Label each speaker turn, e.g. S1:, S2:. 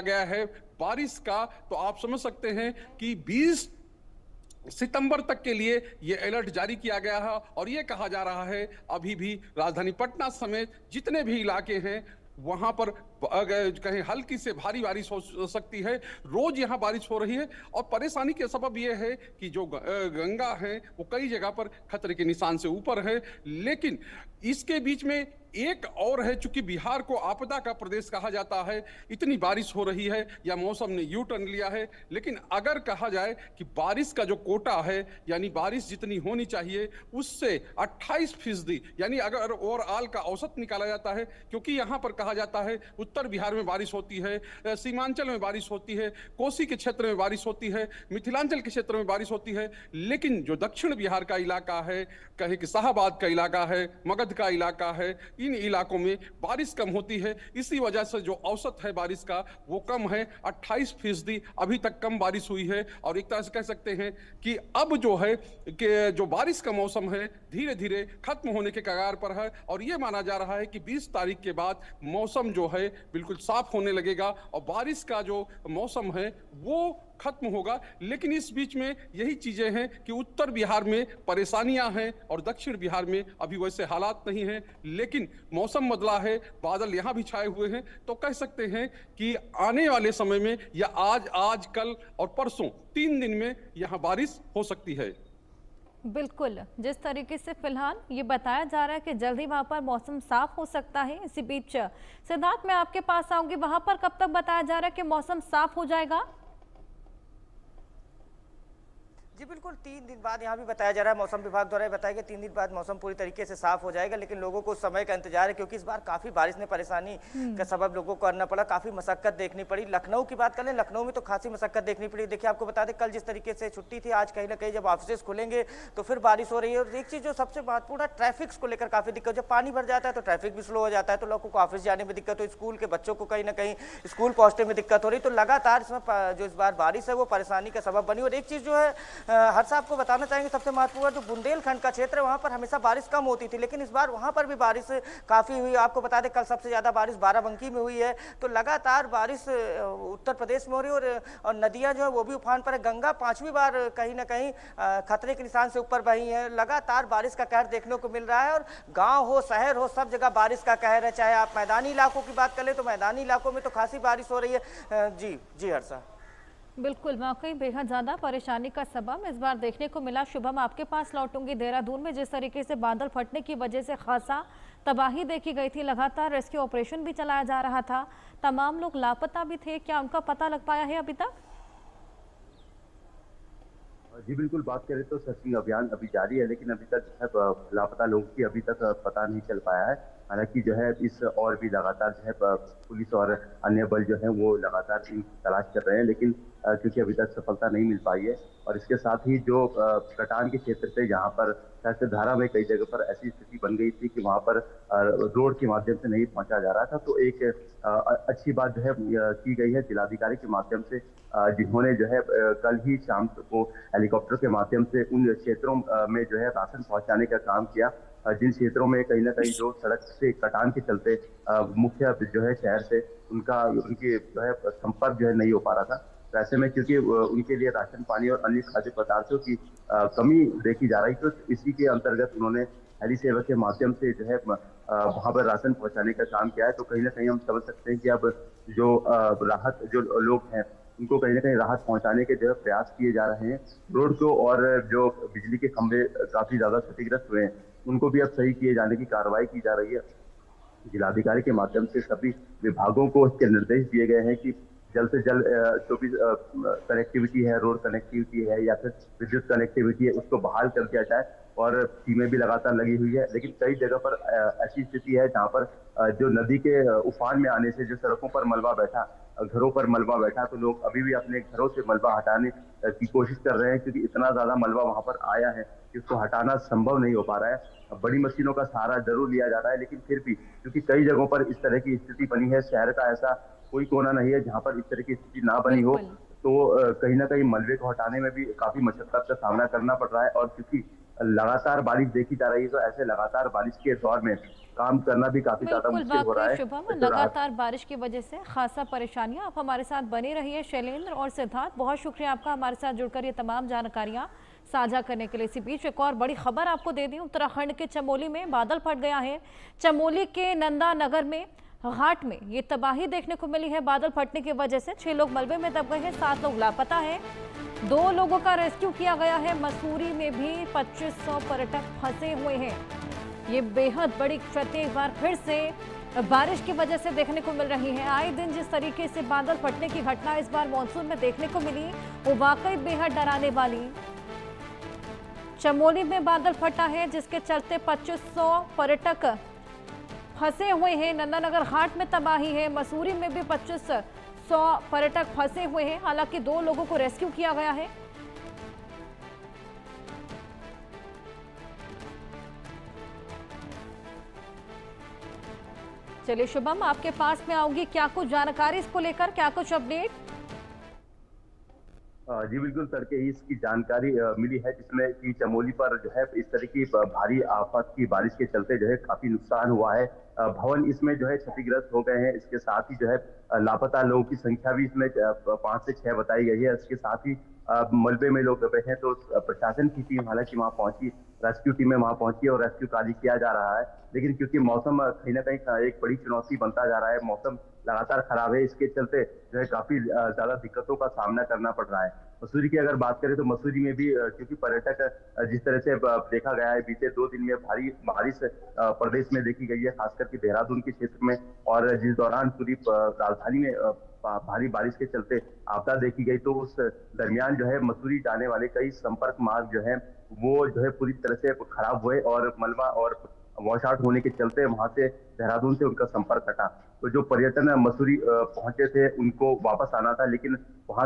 S1: गया है बारिश का, तो आप समझ सकते हैं कि 20 सितंबर तक के लिए ये अलर्ट जारी किया गया है। और ये कहा जा रहा है अभी भी राजधानी पटना समेत जितने भी इलाके हैं वहां पर कहीं हल्की से भारी बारिश हो सकती है। रोज यहां बारिश हो रही है और परेशानी के सबब यह है कि जो गंगा है वो कई जगह पर खतरे के निशान से ऊपर है। लेकिन इसके बीच में एक और है, चूंकि बिहार को आपदा का प्रदेश कहा जाता है, इतनी बारिश हो रही है या मौसम ने यू टर्न लिया है। लेकिन अगर कहा जाए कि बारिश का जो कोटा है यानी बारिश जितनी होनी चाहिए उससे 28% यानी अगर ओवरऑल का औसत निकाला जाता है, क्योंकि यहां पर कहा जाता है उत्तर बिहार में बारिश होती है, सीमांचल में बारिश होती है, कोसी के क्षेत्र में बारिश होती है, मिथिलांचल के क्षेत्र में बारिश होती है, लेकिन जो दक्षिण बिहार का इलाका है, कहे कि शाहबाद का इलाका है, मगध का इलाका है, इन इलाकों में बारिश कम होती है। इसी वजह से जो औसत है बारिश का वो कम है, 28% अभी तक कम बारिश हुई है। और एक तरह से कह सकते हैं कि अब जो है कि जो बारिश का मौसम है धीरे धीरे खत्म होने के कगार पर है। और ये माना जा रहा है कि 20 तारीख के बाद मौसम जो है बिल्कुल साफ होने लगेगा और बारिश का जो मौसम है वो खत्म होगा। लेकिन इस बीच में यही चीजें हैं कि उत्तर बिहार में परेशानियां हैं और दक्षिण बिहार में अभी वैसे हालात नहीं हैं। लेकिन मौसम बदला है, बादल यहां भी छाए हुए हैं, तो कह सकते हैं कि आने वाले समय में या आज कल और परसों 3 दिन में यहां बारिश हो सकती है।
S2: बिल्कुल, जिस तरीके से फिलहाल ये बताया जा रहा है कि जल्दी वहां पर मौसम साफ हो सकता है। इसी बीच सिद्धार्थ, मैं आपके पास आऊंगी, वहां पर कब तक बताया जा रहा है कि मौसम साफ हो जाएगा?
S3: जी बिल्कुल, 3 दिन बाद यहाँ भी बताया जा रहा है, मौसम विभाग द्वारा बताया कि 3 दिन बाद मौसम पूरी तरीके से साफ हो जाएगा। लेकिन लोगों को समय का इंतजार है, क्योंकि इस बार काफी बारिश ने परेशानी का सबब लोगों को करना पड़ा, काफी मशक्कत देखनी पड़ी। लखनऊ की बात करें, लखनऊ में तो खासी मशक्कत देखनी पड़ी। देखिए, आपको बता दें, कल जिस तरीके से छुट्टी थी, आज कहीं ना कहीं जब ऑफिस खुलेंगे तो फिर बारिश हो रही है। और एक चीज जो सबसे महत्वपूर्ण है, ट्रैफिक को लेकर काफी दिक्कत। जब पानी भर जाता है तो ट्रैफिक भी स्लो हो जाता है, तो लोगों को ऑफिस जाने में दिक्कत हो, स्कूल के बच्चों को कहीं ना कहीं स्कूल पहुंचने में दिक्कत हो रही। तो लगातार इसमें जो इस बार बारिश है वो परेशानी का सबब बनी। और एक चीज जो है हर्ष साहब को बताना चाहेंगे, सबसे महत्वपूर्ण जो बुंदेलखंड का क्षेत्र है वहां पर हमेशा बारिश कम होती थी, लेकिन इस बार वहां पर भी बारिश काफी हुई। आपको बता दें, कल सबसे ज्यादा बारिश बाराबंकी में हुई है। तो लगातार बारिश उत्तर प्रदेश में हो रही है और नदियां जो है वो भी उफान पर है। गंगा 5वीं बार कहीं ना कहीं खतरे के निशान से ऊपर बही है। लगातार बारिश का कहर देखने को मिल रहा है और गांव हो शहर हो सब जगह बारिश का कहर है। चाहे आप मैदानी इलाकों की बात कर ले तो मैदानी इलाकों में तो खासी बारिश हो रही है। जी हर्षा,
S2: बिल्कुल, वाकई बेहद ज़्यादा परेशानी का सबब इस बार देखने को मिला। शुभम, आपके पास लौटूंगी। देहरादून में जिस तरीके से बादल फटने की वजह से खासा तबाही देखी गई थी, लगातार रेस्क्यू ऑपरेशन भी चलाया जा रहा था, तमाम लोग लापता भी थे, क्या उनका पता लग पाया है अभी तक?
S4: जी बिल्कुल, बात करें तो सर्चिंग अभियान अभी जारी है, लेकिन अभी तक जो है लापता लोगों की अभी तक पता नहीं चल पाया है। हालांकि जो है इस और भी लगातार जो है पुलिस और अन्य बल जो है वो लगातार इनकी तलाश कर रहे हैं, लेकिन क्योंकि अभी तक सफलता नहीं मिल पाई है। और इसके साथ ही जो कटान के क्षेत्र पे जहाँ पर धारा में कई जगह पर ऐसी स्थिति बन गई थी कि वहाँ पर रोड के माध्यम से नहीं पहुंचा जा रहा था, तो एक अच्छी बात जो है की गई है जिलाधिकारी के माध्यम से, जिन्होंने जो है कल ही शाम को हेलीकॉप्टर के माध्यम से उन क्षेत्रों में जो है राशन पहुंचाने का काम किया, जिन क्षेत्रों में कहीं ना कहीं जो सड़क से कटान के चलते मुख्य जो है शहर से उनके जो है संपर्क जो है नहीं हो पा रहा था। तो ऐसे में क्योंकि उनके लिए राशन पानी और अन्य खाद्य पदार्थों की कमी देखी जा रही, तो इसी के अंतर्गत उन्होंने हेली सेवा के माध्यम से जो है वहां पर राशन पहुंचाने का काम किया है। तो कहीं ना कहीं हम समझ सकते हैं कि अब जो राहत जो लोग हैं उनको कहीं ना कहीं राहत पहुंचाने के जो है प्रयास किए जा रहे हैं रोड को, और जो बिजली के खंभे काफी ज्यादा क्षतिग्रस्त हुए हैं उनको भी अब सही किए जाने की कार्रवाई की जा रही है। जिलाधिकारी के माध्यम से सभी विभागों को इसके निर्देश दिए गए हैं कि जल्द से जल्द जो भी कनेक्टिविटी है, रोड कनेक्टिविटी है या फिर विद्युत कनेक्टिविटी है, उसको बहाल कर दिया जाए। और टीमें भी लगातार लगी हुई है, लेकिन कई जगह पर ऐसी स्थिति है जहां पर जो नदी के उफान में आने से जो सड़कों पर मलबा बैठा, घरों पर मलबा बैठा, तो लोग अभी भी अपने घरों से मलबा हटाने की कोशिश कर रहे हैं, क्योंकि इतना ज्यादा मलबा वहां पर आया है कि उसको हटाना संभव नहीं हो पा रहा है। बड़ी मशीनों का सहारा जरूर लिया जा रहा है, लेकिन फिर भी क्योंकि कई जगहों पर इस तरह की स्थिति बनी है, शहर का ऐसा कोई कोना नहीं है जहां पर इस तरह की स्थिति ना बनी हो, तो कहीं ना कहीं मलबे को हटाने में भी काफी मशक्कत का सामना करना पड़ रहा है। और क्योंकि लगातार बारिश देखी जा रही है, तो ऐसे लगातार बारिश के दौर में काम करना भी काफी ज्यादा
S2: बिल्कुल,
S4: मुश्किल हो रहा
S2: वाकई
S4: है।
S2: शुभम,
S4: जो
S2: लगातार बारिश की वजह से खासा परेशानियां। आप हमारे साथ बने रहिए। शैलेंद्र और सिद्धार्थ, बहुत शुक्रिया आपका हमारे साथ जुड़कर ये तमाम जानकारियां साझा करने के लिए। इसी बीच एक और बड़ी खबर आपको दे दी। उत्तराखंड के चमोली में बादल फट गया है। चमोली के नंदा नगर में घाट में ये तबाही देखने को मिली है। बादल फटने की वजह से 6 लोग मलबे में दब गए हैं, 7 लोग लापता हैं। 2 लोगों का रेस्क्यू किया गया है। मसूरी में भी 2500 पर्यटक फंसे हुए हैं। ये बेहद बड़ी क्षति एक बार फिर से बारिश की वजह से देखने को मिल रही है। आए दिन जिस तरीके से बादल फटने की घटना इस बार मॉनसून में देखने को मिली, वो वाकई बेहद डराने वाली। चमोली में बादल फटा है, जिसके चलते 2500 पर्यटक फंसे हुए हैं। नंदानगर घाट में तबाही है। मसूरी में भी 2500 पर्यटक फंसे हुए हैं। हालांकि 2 लोगों को रेस्क्यू किया गया है। चलिए शुभम, आपके पास में आऊंगी। क्या कुछ जानकारी इसको लेकर, क्या कुछ अपडेट?
S4: जी बिल्कुल, तड़के ही इसकी जानकारी मिली है, जिसमें कि चमोली पर जो है इस तरह की भारी आफत की बारिश के चलते जो है काफी नुकसान हुआ है। भवन इसमें जो है क्षतिग्रस्त हो गए हैं। इसके साथ ही जो है लापता लोगों की संख्या भी इसमें 5 से 6 बताई गई है। इसके साथ ही मलबे में लोग दबे हैं। तो प्रशासन की टीम हालांकि वहां पहुंची, रेस्क्यू टीमें वहां पहुंची और रेस्क्यू कार्य किया जा रहा है। लेकिन क्योंकि मौसम कहीं ना कहीं एक बड़ी चुनौती बनता जा रहा है, मौसम लगातार खराब है, इसके चलते जो है काफी ज्यादा दिक्कतों का सामना करना पड़ रहा है। मसूरी की अगर बात करें तो मसूरी में भी क्योंकि पर्यटक जिस तरह से देखा गया है, बीते 2 दिन में भारी बारिश प्रदेश में देखी गई है, खासकर कि देहरादून के क्षेत्र में। और जिस दौरान पूरी राजधानी में भारी बारिश के चलते आपदा देखी गई, तो उस दरमियान जो है मसूरी जाने वाले कई संपर्क मार्ग जो है वो जो है पूरी तरह से खराब हुए और मलबा और वॉश आउट होने के चलते वहां से देहरादून से उनका संपर्क हटा। तो जो पर्यटन मसूरी पहुंचे थे उनको वापस आना था, लेकिन वहां